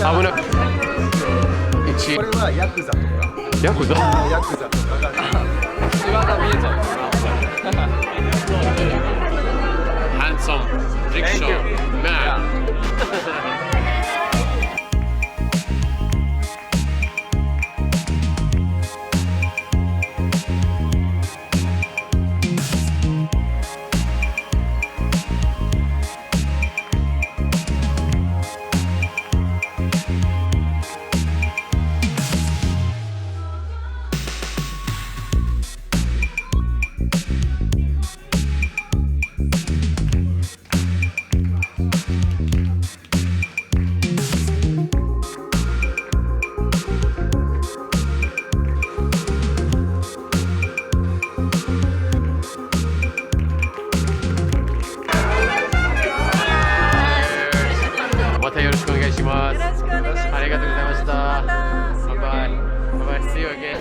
危なく。これはヤクザとか。ヤクザ。ヤクザとかが。姿見えちゃう。Handsome rickshaw man. See you again.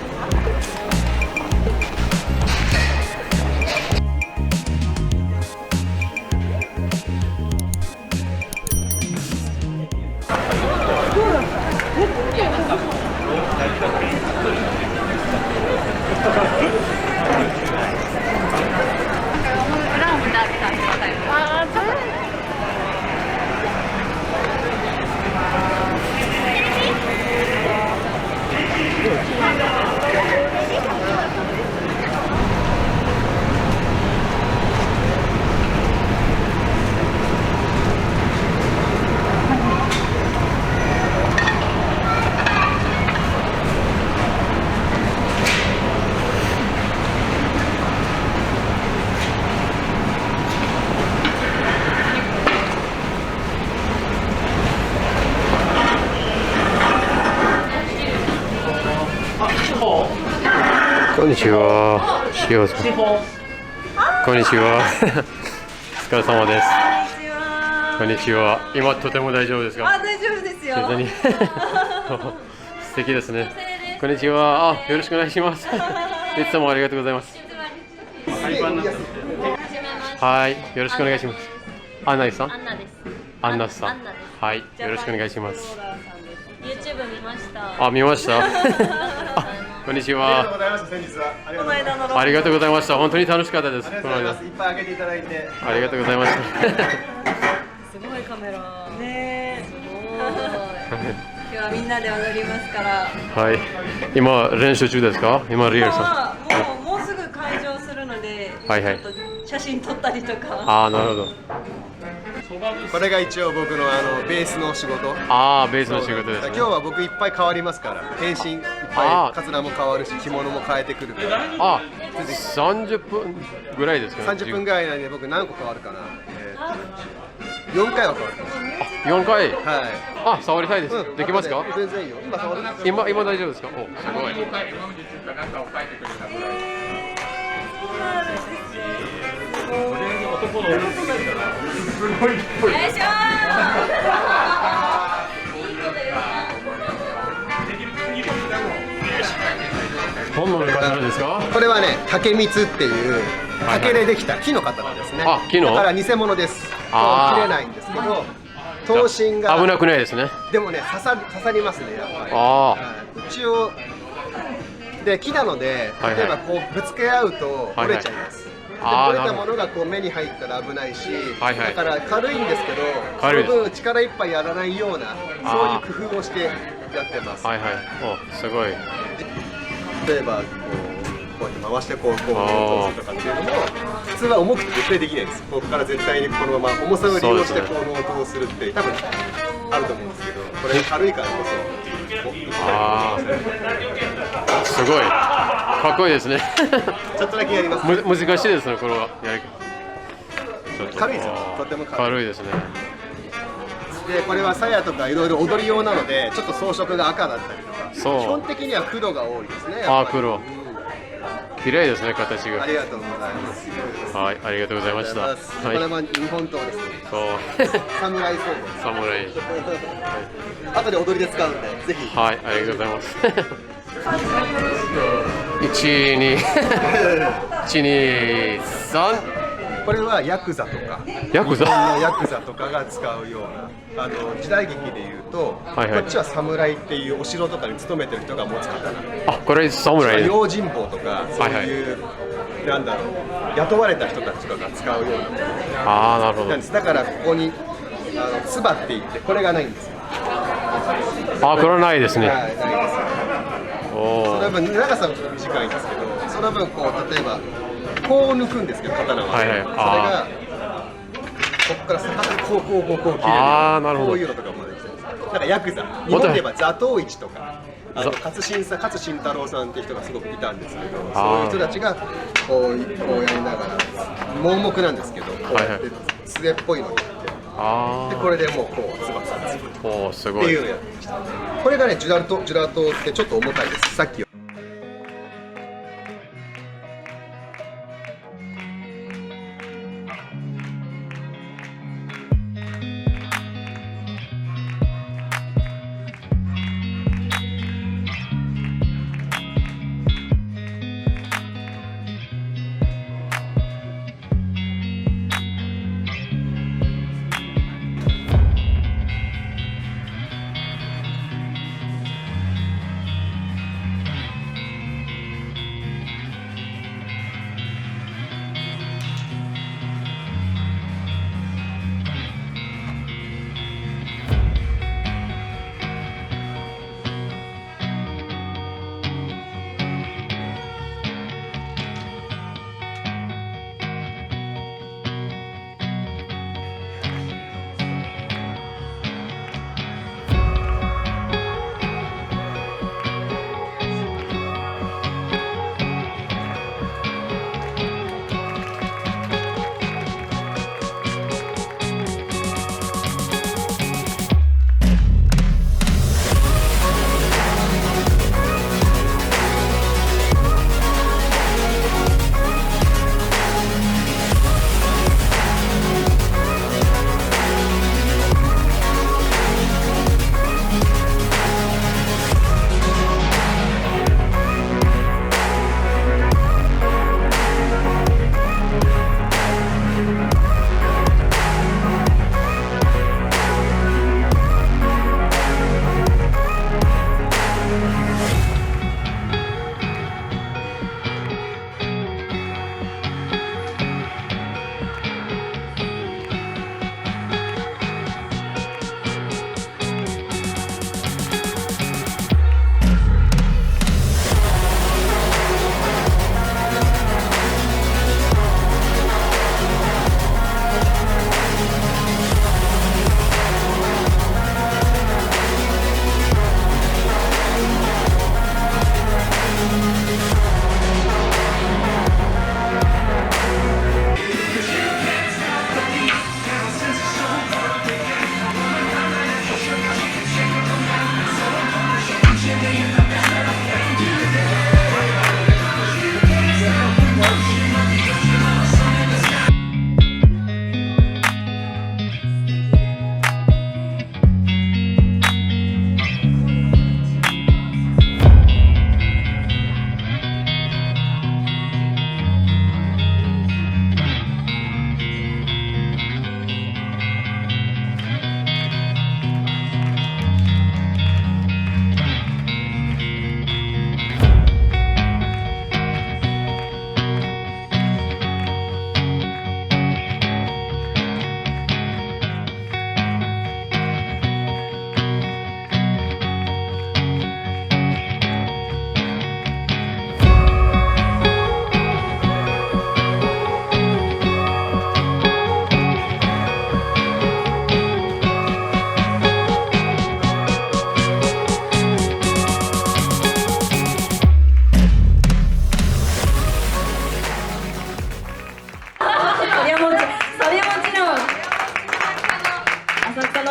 こんにちは。塩さん。こんにちは。お疲れ様です。こんにちは。今とても大丈夫ですか？あ、大丈夫ですよ。素敵ですね。こんにちは。あ、よろしくお願いします。いつもありがとうございます。はい、よろしくお願いします。アンナさん。アンナです。アンナさん。アンナです。はい、よろしくお願いします。YouTube 見ました。あ、見ました。こんにちは。ありがとうございました。本当に楽しかったです。この間。いっぱいあげていただいて。ありがとうございました。すごいカメラ。ねえ。すごい。今日はみんなで踊りますから。はい。今練習中ですか？今リエルさん。もうすぐ会場するので。はいはい。写真撮ったりとか。ああ、なるほど。これが一応僕のベースの仕事。ああ、ベースの仕事ですね。今日は僕いっぱい変わりますから、変身いっぱいカツラも変わるし、着物も変えてくるから。あ、30分ぐらいですかね。30分ぐらいで僕何個変わるかな。4回は変わる。あ、4回。はい。あ、触りたいです。できますか？全然いいよ。今触る。今大丈夫ですか？お、すごい。男のよいしょ本物の方ですか？これはね、竹光っていう竹でできた木の刀ですね。あ、木の？だから偽物です。切れないんですけど、刀身が危なくないですね。でもね、刺さりますね、やっぱり。ああ。一応で木なので、例えばこうぶつけ合うと折れちゃいます。折れたものがこう目に入ったら危ないし、だから軽いんですけど、その分力いっぱいやらないような、そういう工夫をしてやってます。はいはい。お、すごい。例えばこうやって回してこうするとかっていうのも普通は重くて絶対できないです。ここから絶対にこのまま重さを利用してこの音をするって多分あると思うんですけど、これ軽いからこそ。ああ、すごいかっこいいですね。ちょっとだけやります。難しいですね、これは。軽いですよ。とても軽いですね。でこれは鞘とかいろいろ踊り用なので、ちょっと装飾が赤だったりとか、基本的には黒が多いですね。ああ、黒。綺麗ですね、形が。ありがとうございます。はい、ありがとうございました。これは日本刀ですね。そう。侍装備。侍。後で踊りで使うんで、ぜひ。はい、ありがとうございます。1、2、1、2、3。これはヤクザとか、ヤクザ日本のヤクザとかが使うような時代劇でいうと、はいはいこっちは侍っていうお城とかに勤めてる人が持つ刀。あ、これ侍。用心棒とかそういう、なんだろう、雇われた人たちとか使うような。ああ、なるほど。なんです。だからここにつばって言ってこれがないんですよ。あ、これはないですね。はい、ないです。おお。その分長さも短いんですけど、その分こう例えばこう抜くんですけど刀は、はいはいそれがここから逆さこう切れる。あー、なるほど。こういうのとかもできてるんです。だからヤクザ、日本で言えば座頭市とか。勝慎太郎さんっていう人がすごくいたんですけど、そういう人たちがこうやりながら盲目なんですけど、こうやって杖っぽいのにやって、でこれでもうこう翼がつくおお、すごい。っていうのをやってました。これがねジュラトってちょっと重たいです。さっき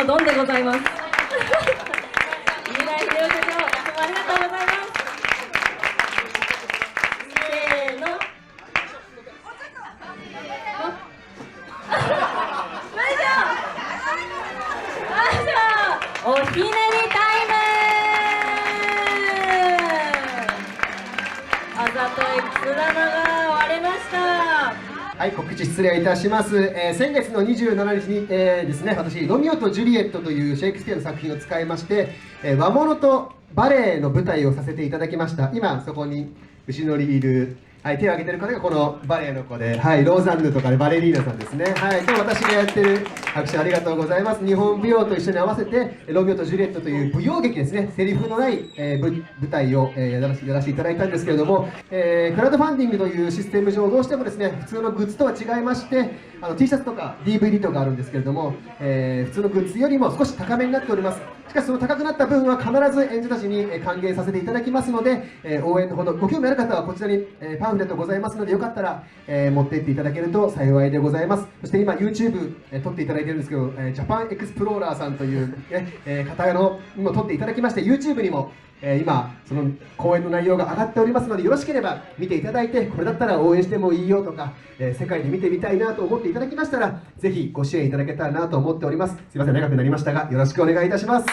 ドンでございます。飯田秀夫社長、いつもありがとうございます。せーの。おひねりタイム。あざといくす玉が割れました。はい、告知失礼いたします。先月の27日に、ですね、私、ロミオとジュリエットというシェイクスピアの作品を使いまして、和物とバレエの舞台をさせていただきました。今、そこに後ろにいる、はい、手を挙げてる方がこのバレエの子で、はい、ローザンヌとかでバレリーナさんですね。はい、今日私がやってる拍手ありがとうございます。日本舞踊と一緒に合わせて、ロミオとジュリエットという舞踊劇ですね、セリフのない、舞台を、やらせていただいたんですけれども、クラウドファンディングというシステム上、どうしてもですね、普通のグッズとは違いまして、T シャツとか DVD とかあるんですけれども、普通のグッズよりも少し高めになっております。しかしその高くなった分は必ず演者たちに還元させていただきますので、応援のほどご興味ある方はこちらにパンフレットございますので、よかったら持っていっていただけると幸いでございます。そして今 YouTube 撮っていただいてるんですけど、ジャパンエクスプローラーさんという方のにも撮っていただきまして、 YouTube にも今その講演の内容が上がっておりますので、よろしければ見ていただいて、これだったら応援してもいいよとか、世界で見てみたいなと思っていただきましたら、ぜひご支援いただけたらなと思っております。すいません、長くなりましたがよろしくお願いいたします。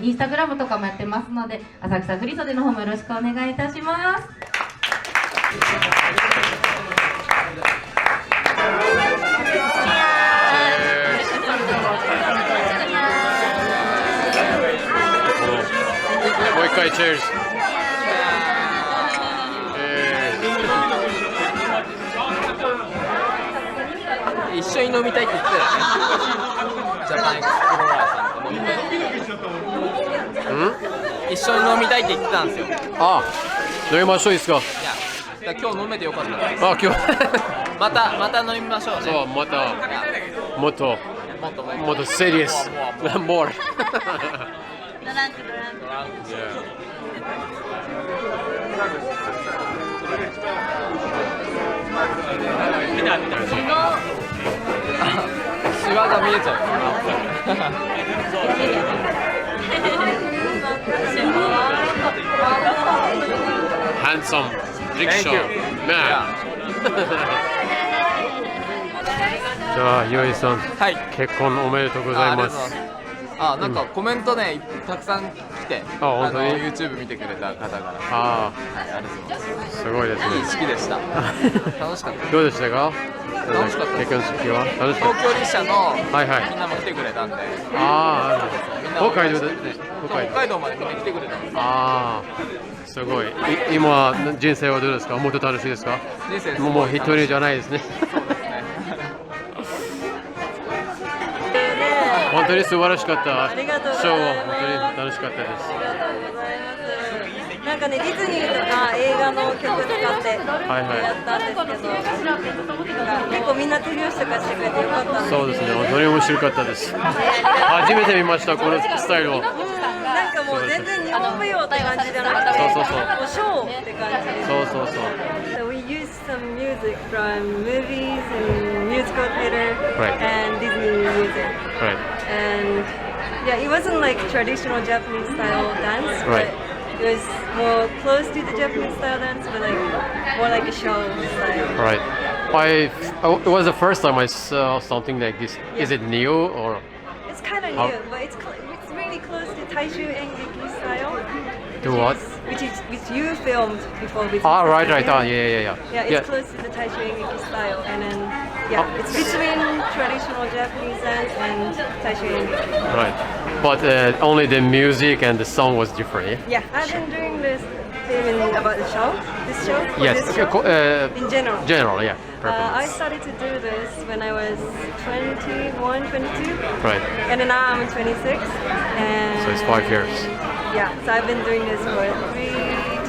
インスタグラムとかもやってますので、浅草振袖の方もよろしくお願いいたします。もう一回チェーズ。一緒に飲みたいって言ってたよね。ジャパンエクスプローラーさんと飲みたい。一緒に飲みたいって言ってたんですよ。ああ、飲みましょういいですか。いや、今日飲めてよかったです。あ、今日また飲みましょうね。そう、またもっとセリアスmore ドランク。シワが見えちゃう。handsome rickshaw man じゃあ、岩井さん、はい、結婚おめでとうございます。なんかコメントね、たくさん来て、本当に YouTube 見てくれた方から、ありがとうございます。すごいですね。いい式でした。楽しかった。どうでしたか？楽しかった。結婚式は楽しかった。東京立社のみんはいはい。なも来てくれたんで、北海道でね。北海道までみんな来てくれたんです。すごい。今人生はどうですか？もっと楽しいですか？人生もう一人じゃないですね。そうですね。本当に素晴らしかった。ありがとうございます。ショーは本当に楽しかったです。ありがとうございます。なんかね、ディズニーとか映画の曲使ってやったんですけど、結構みんな手拍子とかしてくれてよかったんです。そうですね、本当に面白かったです。初めて見ました、このスタイルを。なんかもう全然日本舞踊って感じじゃなくて、もうショーって感じで。そう。So we used some music from movies and musical theater and Disney music. Right. And yeah, it wasn't like traditional Japanese style dance, Right. but it was more close to the Japanese style dance, but like more like a show style. Right. It was the first time I saw something like this. Is it new or? It's kind of new, but it's really close to Taishu Engeki style. To what? Which you filmed before. With Right. Yeah, Yeah. it's close to the Taishu Engeki style, and then it's between traditional Japanese dance and Taishu Engeki. Right. But only the music and the song was different. Yeah, I've been doing this even about the show. This show. Yes. This show? In general. General, yeah. I started to do this when I was 21, 22. Right. And then now I'm 26. And So it's 5 years. Yeah, so I've been doing this for 3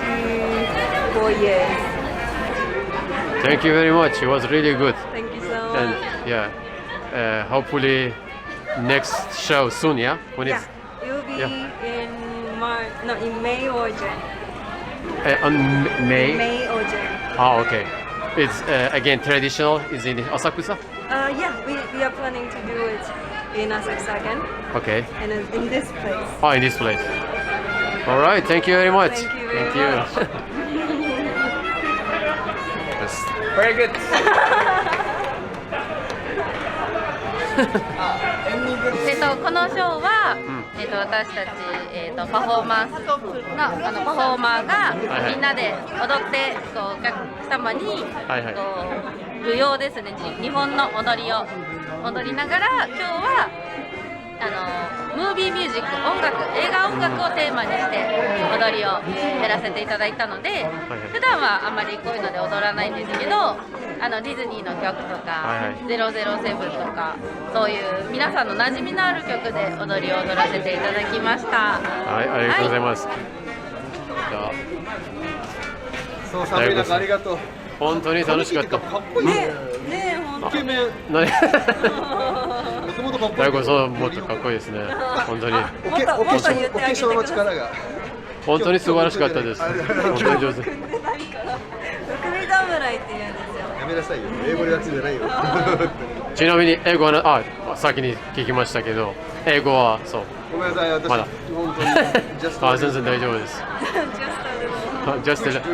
to 4 years. Thank you very much. It was really good. Thank you so much. And hopefully next show soon, yeah? When it will be in May or June. On May? May or June. Okay. It's again traditional. Is in Asakusa? Yeah, we are planning to do it in Asakusa again. Okay. And in this place. In this place. All right. Thank you very much. Thank you very much. Very good. このショーは、私たち、パフォーマンスのパフォーマーがみんなで踊ってこうお客様にこう舞踊ですね、日本の踊りを踊りながら、今日はムービーミュージック、映画音楽をテーマにして踊りをやらせていただいたので、普段はあまりこういうので踊らないんですけど、ディズニーの曲とか、007とか、そういう皆さんの馴染みのある曲で踊りを踊らせていただきました。はい、ありがとうございます。じゃあ、そう、寒い中ありがとう。本当に楽しかった。かっこいいね。ね、イケメン。もともとかっこいい。大悟さんもっとかっこいいですね。本当に。お化粧の力が。本当に素晴らしかったです。本当に上手。むくみ侍って言うんですよ。やめなさいよ。英語でやつじゃないよ。ちなみに英語は先に聞きましたけど、英語はそう。ごめんなさい、私まだ本当に。全然大丈夫です。Just a little.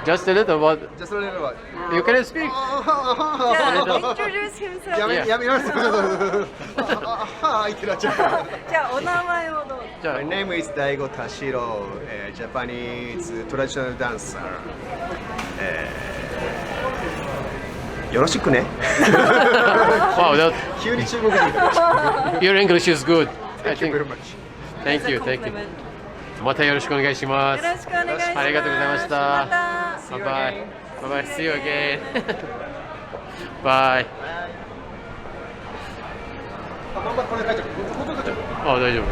Just a little. What? Just a little. You can speak. Introduce himself. やめます。言ってなっちゃう。じゃあお名前をどうぞ。じゃあ My name is Daigo Tashiro, Japanese traditional dancer. よろしくね。Wow, that 急に中国人。your English is good. I Thank you think. very much. Thank you, thank you. またよろしくお願いします。よろしくお願いします。ありがとうございました。また。Bye bye. Bye bye. See you again. Bye. これ書いちゃう。あ、大丈夫。